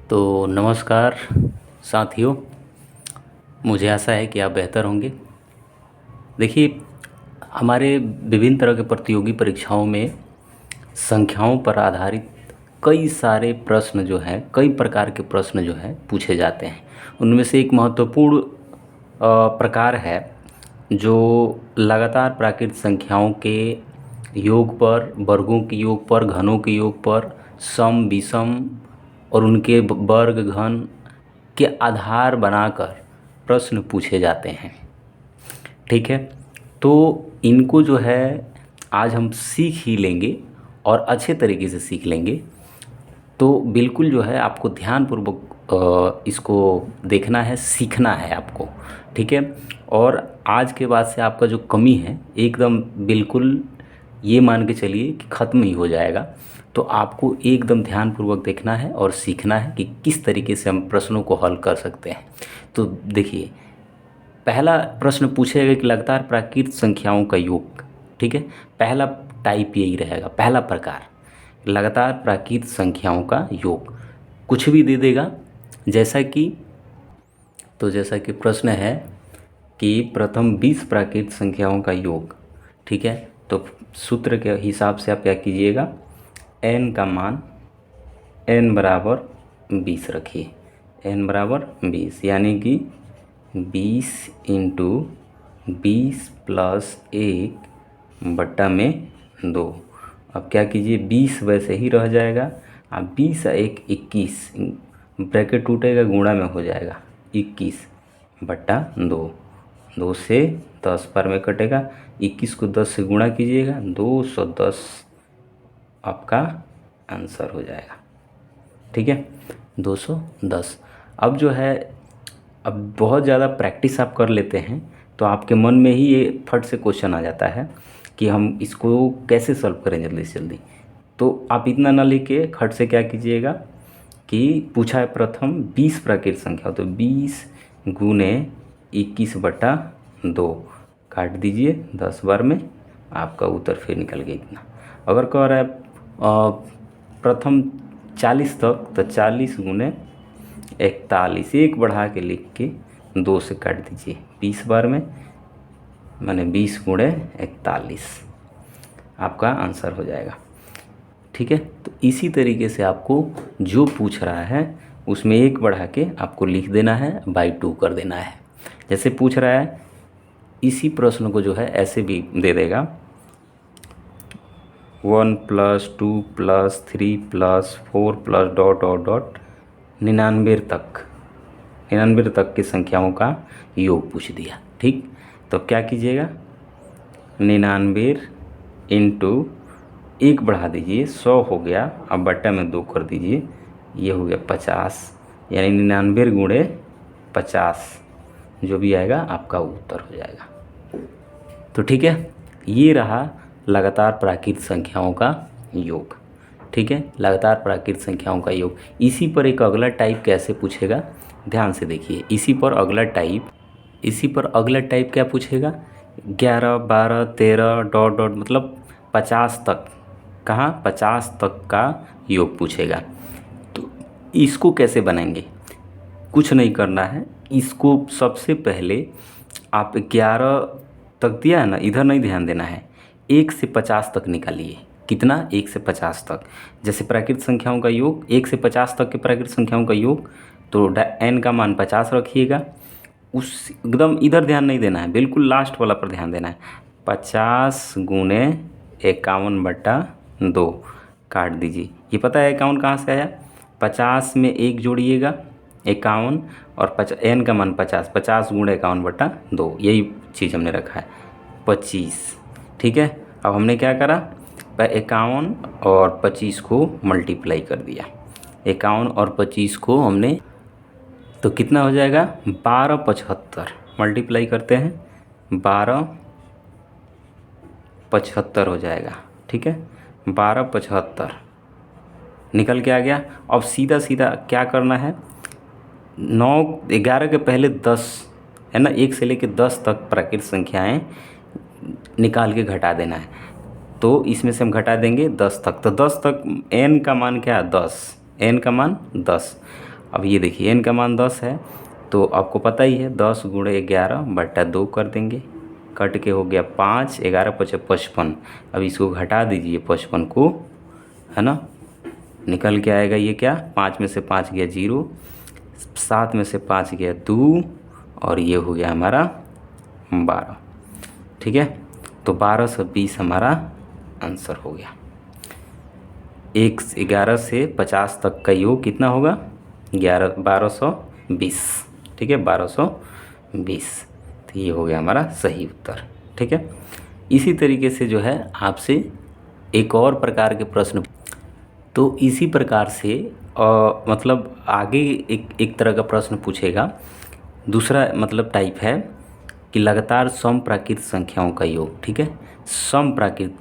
तो नमस्कार साथियों, मुझे आशा है कि आप बेहतर होंगे। देखिए, हमारे विभिन्न तरह के प्रतियोगी परीक्षाओं में संख्याओं पर आधारित कई सारे प्रश्न जो हैं, कई प्रकार के प्रश्न जो हैं पूछे जाते हैं। उनमें से एक महत्वपूर्ण प्रकार है जो लगातार प्राकृत संख्याओं के योग पर, वर्गों के योग पर, घनों के योग पर, सम विषम और उनके वर्ग घन के आधार बनाकर प्रश्न पूछे जाते हैं। ठीक है, तो इनको जो है आज हम सीख ही लेंगे और अच्छे तरीके से सीख लेंगे। तो बिल्कुल जो है आपको ध्यानपूर्वक इसको देखना है, सीखना है आपको। ठीक है, और आज के बाद से आपका जो कमी है एकदम बिल्कुल ये मान के चलिए कि ख़त्म ही हो जाएगा। तो आपको एकदम ध्यानपूर्वक देखना है और सीखना है कि किस तरीके से हम प्रश्नों को हल कर सकते हैं। तो देखिए, पहला प्रश्न पूछेगा कि लगातार प्राकृत संख्याओं का योग। ठीक है, पहला टाइप यही रहेगा, पहला प्रकार लगातार प्राकृत संख्याओं का योग। कुछ भी दे देगा, जैसा कि प्रश्न है कि प्रथम 20 प्राकृत संख्याओं का योग। ठीक है, तो सूत्र के हिसाब से आप क्या कीजिएगा, n का मान n बराबर 20 रखिए। n बराबर 20 यानी कि 20 इंटू 20 प्लस 1 बट्टा में 2। अब क्या कीजिए, 20 वैसे ही रह जाएगा। अब 20 और 1 21, ब्रैकेट टूटेगा, गुणा में हो जाएगा 21 बट्टा 2। 2 से 10 पर में कटेगा, 21 को 10 से गुणा कीजिएगा, 210 आपका आंसर हो जाएगा। ठीक है, 210। अब जो है, अब बहुत ज़्यादा प्रैक्टिस आप कर लेते हैं तो आपके मन में ही ये फट से क्वेश्चन आ जाता है कि हम इसको कैसे सॉल्व करें जल्दी से जल्दी। तो आप इतना ना लेके खट से क्या कीजिएगा कि पूछा है प्रथम 20 प्राकृत संख्या, तो 20 गुने 21 बटा 2 काट दीजिए 10 बार में, आपका उत्तर फिर निकल गया इतना। अगर कह रहा है प्रथम 40 तक, तो 40 गुने 41, एक बढ़ा के लिख के 2 से काट दीजिए 20 बार में, माने 20 गुणे 41 आपका आंसर हो जाएगा। ठीक है, तो इसी तरीके से आपको जो पूछ रहा है उसमें एक बढ़ा के आपको लिख देना है, बाई 2 कर देना है। जैसे पूछ रहा है, इसी प्रश्न को जो है ऐसे भी दे देगा, 1 plus 2 plus 3 plus 4 plus dot dot dot 99 तक की संख्याओं का योग पूछ दिया। ठीक, तो क्या कीजिएगा, 99 इंटू 1 बढ़ा दीजिए, 100 हो गया, अब बट्टा में 2 कर दीजिए, ये हो गया 50, यानी 99 गुणे 50 जो भी आएगा आपका उत्तर हो जाएगा। तो ठीक है, ये रहा लगातार प्राकृत संख्याओं का योग। ठीक है, लगातार प्राकृत संख्याओं का योग। इसी पर एक अगला टाइप कैसे पूछेगा, ध्यान से देखिए। इसी पर अगला टाइप क्या पूछेगा, 11 12 13 डॉट डॉट मतलब 50 तक, कहाँ 50 तक का योग पूछेगा। तो इसको कैसे बनाएंगे, कुछ नहीं करना है। इसको सबसे पहले आप 11 तक दिया है ना, इधर नहीं ध्यान देना है, 1 से 50 तक निकालिए। कितना, 1 से 50 तक। जैसे प्राकृत संख्याओं का योग, 1 से 50 तक के प्राकृत संख्याओं का योग, तो n का मान 50 रखिएगा। उस एकदम इधर ध्यान नहीं देना है, बिल्कुल लास्ट वाला पर ध्यान देना है। 50 गुने 51 बट्टा 2 काट दीजिए। ये पता है 51 कहाँ से आया, 50 में 1 जोड़िएगा 51, और n का मान 50, 50 गुणे 51 बट्टा 2, यही चीज़ हमने रखा है 25। ठीक है, अब हमने क्या करा, 51 और 25 को मल्टीप्लाई कर दिया, 51 और 25 को हमने, तो कितना हो जाएगा, 1275 मल्टीप्लाई करते हैं, 1275 हो जाएगा। ठीक है, 1275 निकल के आ गया। अब सीधा सीधा क्या करना है, 11 के पहले 10 है ना, 1 से लेकर 10 तक प्राकृत संख्याएं निकाल के घटा देना है। तो इसमें से हम घटा देंगे 10 तक, तो 10 तक n का मान क्या है, 10, n का मान 10। अब ये देखिए n का मान 10 है, तो आपको पता ही है 10 गुणे 11 बटा 2 कर देंगे, कट के हो गया 5, 11 पचे 55। अब इसको घटा दीजिए 55 को, है ना, निकल के आएगा ये क्या, 5 में से 5 गया 0, 7 में से 5 गया 2, और ये हो गया हमारा 12। ठीक है, तो 1220 हमारा आंसर हो गया। 11 से 50 तक का योग कितना होगा, 1220। ठीक है, 1220, तो ये हो गया हमारा सही उत्तर। ठीक है, इसी तरीके से जो है आपसे एक और प्रकार के प्रश्न, तो इसी प्रकार से मतलब आगे एक तरह का प्रश्न पूछेगा। दूसरा मतलब टाइप है कि लगातार सम प्राकृत संख्याओं का योग। ठीक है, सम प्राकृत,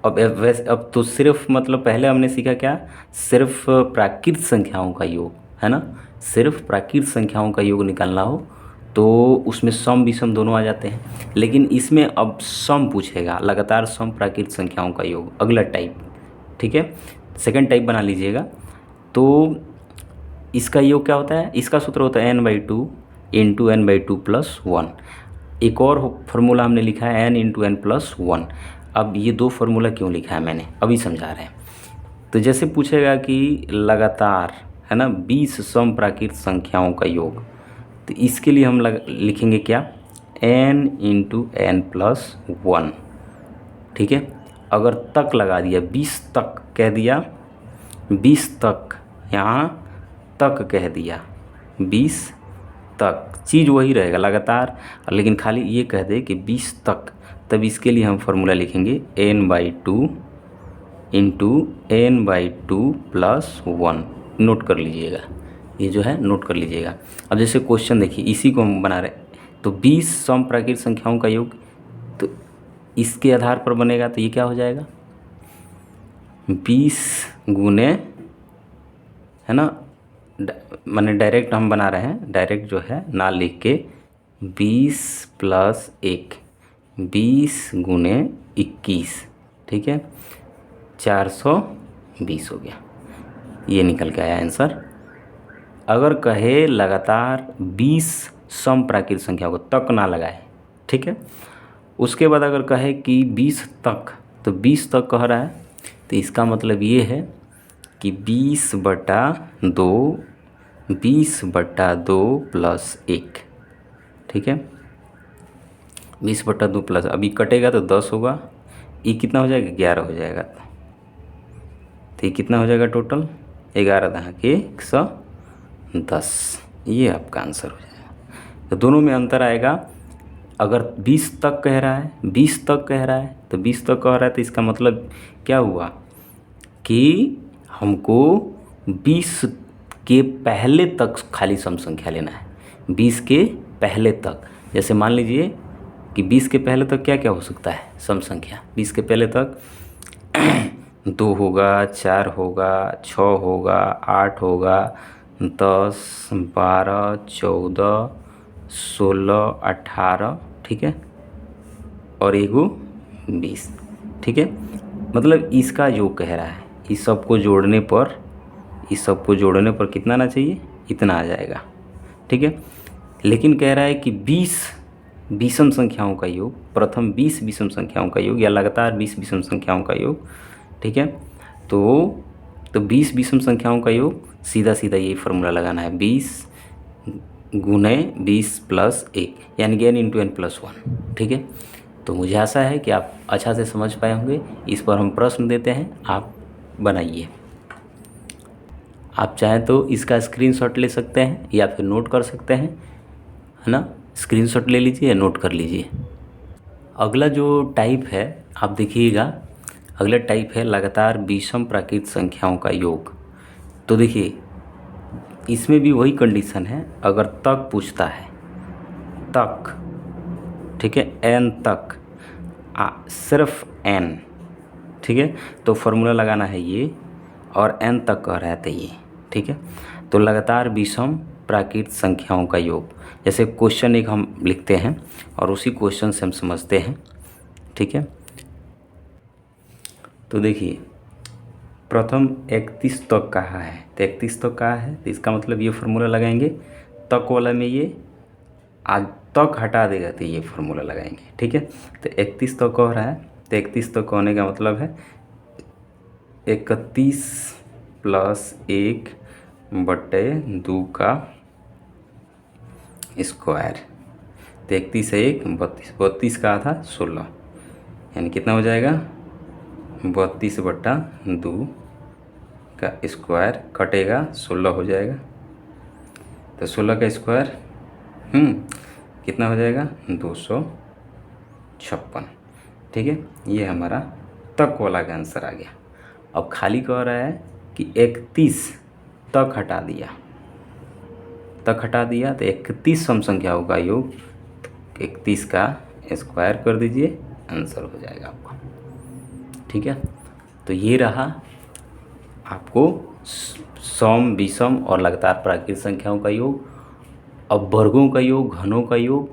अब तो सिर्फ मतलब पहले हमने सीखा क्या, सिर्फ प्राकृत संख्याओं का योग, है ना, सिर्फ प्राकृत संख्याओं का योग निकालना हो तो उसमें सम विषम दोनों आ जाते हैं, लेकिन इसमें अब सम पूछेगा, लगातार सम प्राकृत संख्याओं का योग, अगला टाइप। ठीक है, सेकंड टाइप बना लीजिएगा। तो इसका योग क्या होता है, इसका सूत्र होता है n/2 इंटू n/2+1। एक और फार्मूला हमने लिखा है n इंटू n+1। अब ये दो फार्मूला क्यों लिखा है मैंने, अभी समझा रहे हैं। तो जैसे पूछेगा कि लगातार, है ना, 20 सम प्राकृत संख्याओं का योग, तो इसके लिए हम लिखेंगे क्या, n इंटू n+1। ठीक है, अगर तक लगा दिया, 20 तक कह दिया, 20 तक, यहाँ तक कह दिया, 20 तक, चीज़ वही रहेगा लगातार, लेकिन खाली ये कह दे कि 20 तक, तब इसके लिए हम फार्मूला लिखेंगे n/2 इंटू n/2+1। नोट कर लीजिएगा, ये जो है नोट कर लीजिएगा। अब जैसे क्वेश्चन देखिए, इसी को हम बना रहे, तो 20 सम प्राकृत संख्याओं का योग, तो इसके आधार पर बनेगा, तो ये क्या हो जाएगा, 20 गुने, है ना, माने डायरेक्ट हम बना रहे हैं, डायरेक्ट जो है ना लिख के, 20 + 1, 20 गुने 21। ठीक है, 420 हो गया, ये निकल के आया आंसर। अगर कहे लगातार 20 सम प्राकृत संख्या को, तक ना लगाए, ठीक है, उसके बाद अगर कहे कि 20 तक, तो 20 तक कह रहा है, तो इसका मतलब ये है कि 20/2 + 1। ठीक है, 20/2 प्लस, अभी कटेगा तो 10 होगा, ये कितना हो जाएगा, 11 हो जाएगा, तो ये कितना हो जाएगा टोटल, 11 दहा के 110। ये आपका आंसर हो जाएगा। तो दोनों में अंतर आएगा, अगर 20 तक कह रहा है, 20 तक कह रहा है, तो 20 तक कह रहा है, तो इसका मतलब क्या हुआ कि हमको 20 के पहले तक खाली सम संख्या लेना है, 20 के पहले तक। जैसे मान लीजिए कि 20 के पहले तक क्या क्या हो सकता है सम संख्या, 20 के पहले तक 2 होगा, 4 होगा, 6 होगा, 8 होगा, 10, 12, 14, 16, 18। ठीक है, और एगो 20। ठीक है, मतलब इसका योग कह रहा है, इस सबको जोड़ने पर, इस सबको जोड़ने पर कितना आना चाहिए, इतना आ जाएगा। ठीक है, लेकिन कह रहा है कि 20 विषम संख्याओं का योग, प्रथम 20 विषम संख्याओं का योग, या लगातार 20 विषम संख्याओं का योग। ठीक है, तो 20 विषम संख्याओं का योग, सीधा सीधा यही फार्मूला लगाना है, 20 गुने 20 + 1, यानी कि n इंटू n+1। ठीक है, तो मुझे आशा है कि आप अच्छा से समझ पाए होंगे। इस पर हम प्रश्न देते हैं, आप बनाइए। आप चाहें तो इसका स्क्रीनशॉट ले सकते हैं या फिर नोट कर सकते हैं, है ना, स्क्रीनशॉट ले लीजिए या नोट कर लीजिए। अगला जो टाइप है आप देखिएगा, अगला टाइप है लगातार विषम प्राकृत संख्याओं का योग। तो देखिए, इसमें भी वही कंडीशन है, अगर तक पूछता है, तक, ठीक है, n तक, सिर्फ n। ठीक है, तो फार्मूला लगाना है ये, और n तक कह रहा है तो ये। ठीक है, तो लगातार विषम प्राकृत संख्याओं का योग, जैसे क्वेश्चन एक हम लिखते हैं और उसी क्वेश्चन से हम समझते हैं। ठीक है, तो देखिए, प्रथम 31 तक कहा है, तो 31 तक कहा है तो इसका मतलब ये फार्मूला लगाएंगे, तक वाला में ये आज तक हटा देगा तो ये फार्मूला लगाएंगे। ठीक है, तो 31 तक कह रहा है, तो 31 तक कहने का मतलब है 31 प्लस 1/2 का स्क्वायर। तो 31 है 1 32, 32 का था 16, यानी कितना हो जाएगा 32/2 का स्क्वायर कटेगा 16 हो जाएगा। तो 16 का स्क्वायर कितना हो जाएगा 256। ठीक है, ये हमारा तक वाला का आंसर आ गया। अब खाली कह रहा है कि 31 तक हटा दिया, तक हटा दिया तो 31 सम संख्याओं का योग, 31 का स्क्वायर कर दीजिए, आंसर हो जाएगा आपका। ठीक है, तो ये रहा आपको सम, विषम और लगातार प्राकृतिक संख्याओं का योग। अब वर्गों का योग, घनों का योग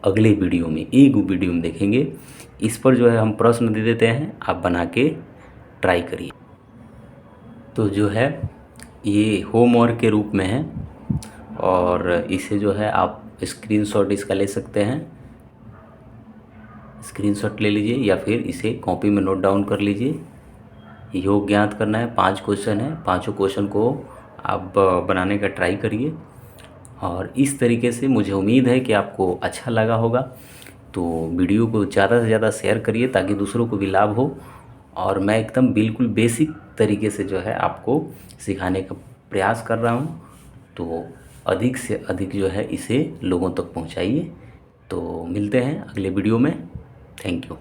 अगले वीडियो में, एक वीडियो में देखेंगे। इस पर जो है हम प्रश्न दे देते हैं, आप बना के ट्राई करिए। तो जो है ये होमवर्क के रूप में है और इसे जो है आप स्क्रीनशॉट इसका ले सकते हैं, स्क्रीनशॉट ले लीजिए या फिर इसे कॉपी में नोट डाउन कर लीजिए। योग ज्ञात करना है, 5 क्वेश्चन है, 5 क्वेश्चन को आप बनाने का ट्राई करिए। और इस तरीके से मुझे उम्मीद है कि आपको अच्छा लगा होगा। तो वीडियो को ज़्यादा से ज़्यादा शेयर करिए ताकि दूसरों को भी लाभ हो। और मैं एकदम बिल्कुल बेसिक तरीके से जो है आपको सिखाने का प्रयास कर रहा हूँ। तो अधिक से अधिक जो है इसे लोगों तक पहुँचाइए। तो मिलते हैं अगले वीडियो में। Thank you.